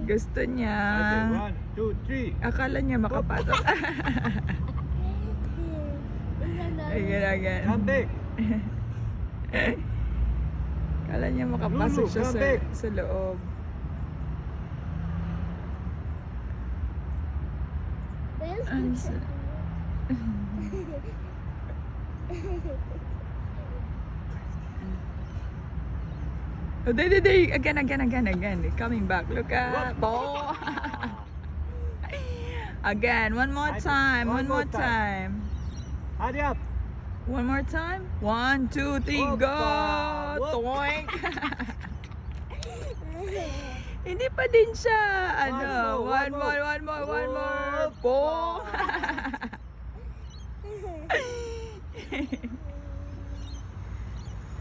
Gusto niya. One, two, three. Akala niya makapasok. Again. Come back. Akala niya makapasok Lulu, siya come back. sa loob. Ang sa- Oh, there. Again. Coming back. Look at. Oh. Again. One more time. One more time. Hurry up. One more time. 1, 2, 3, go! Opa! Toink! Hindi pa din siya. Ano? One more. Pong!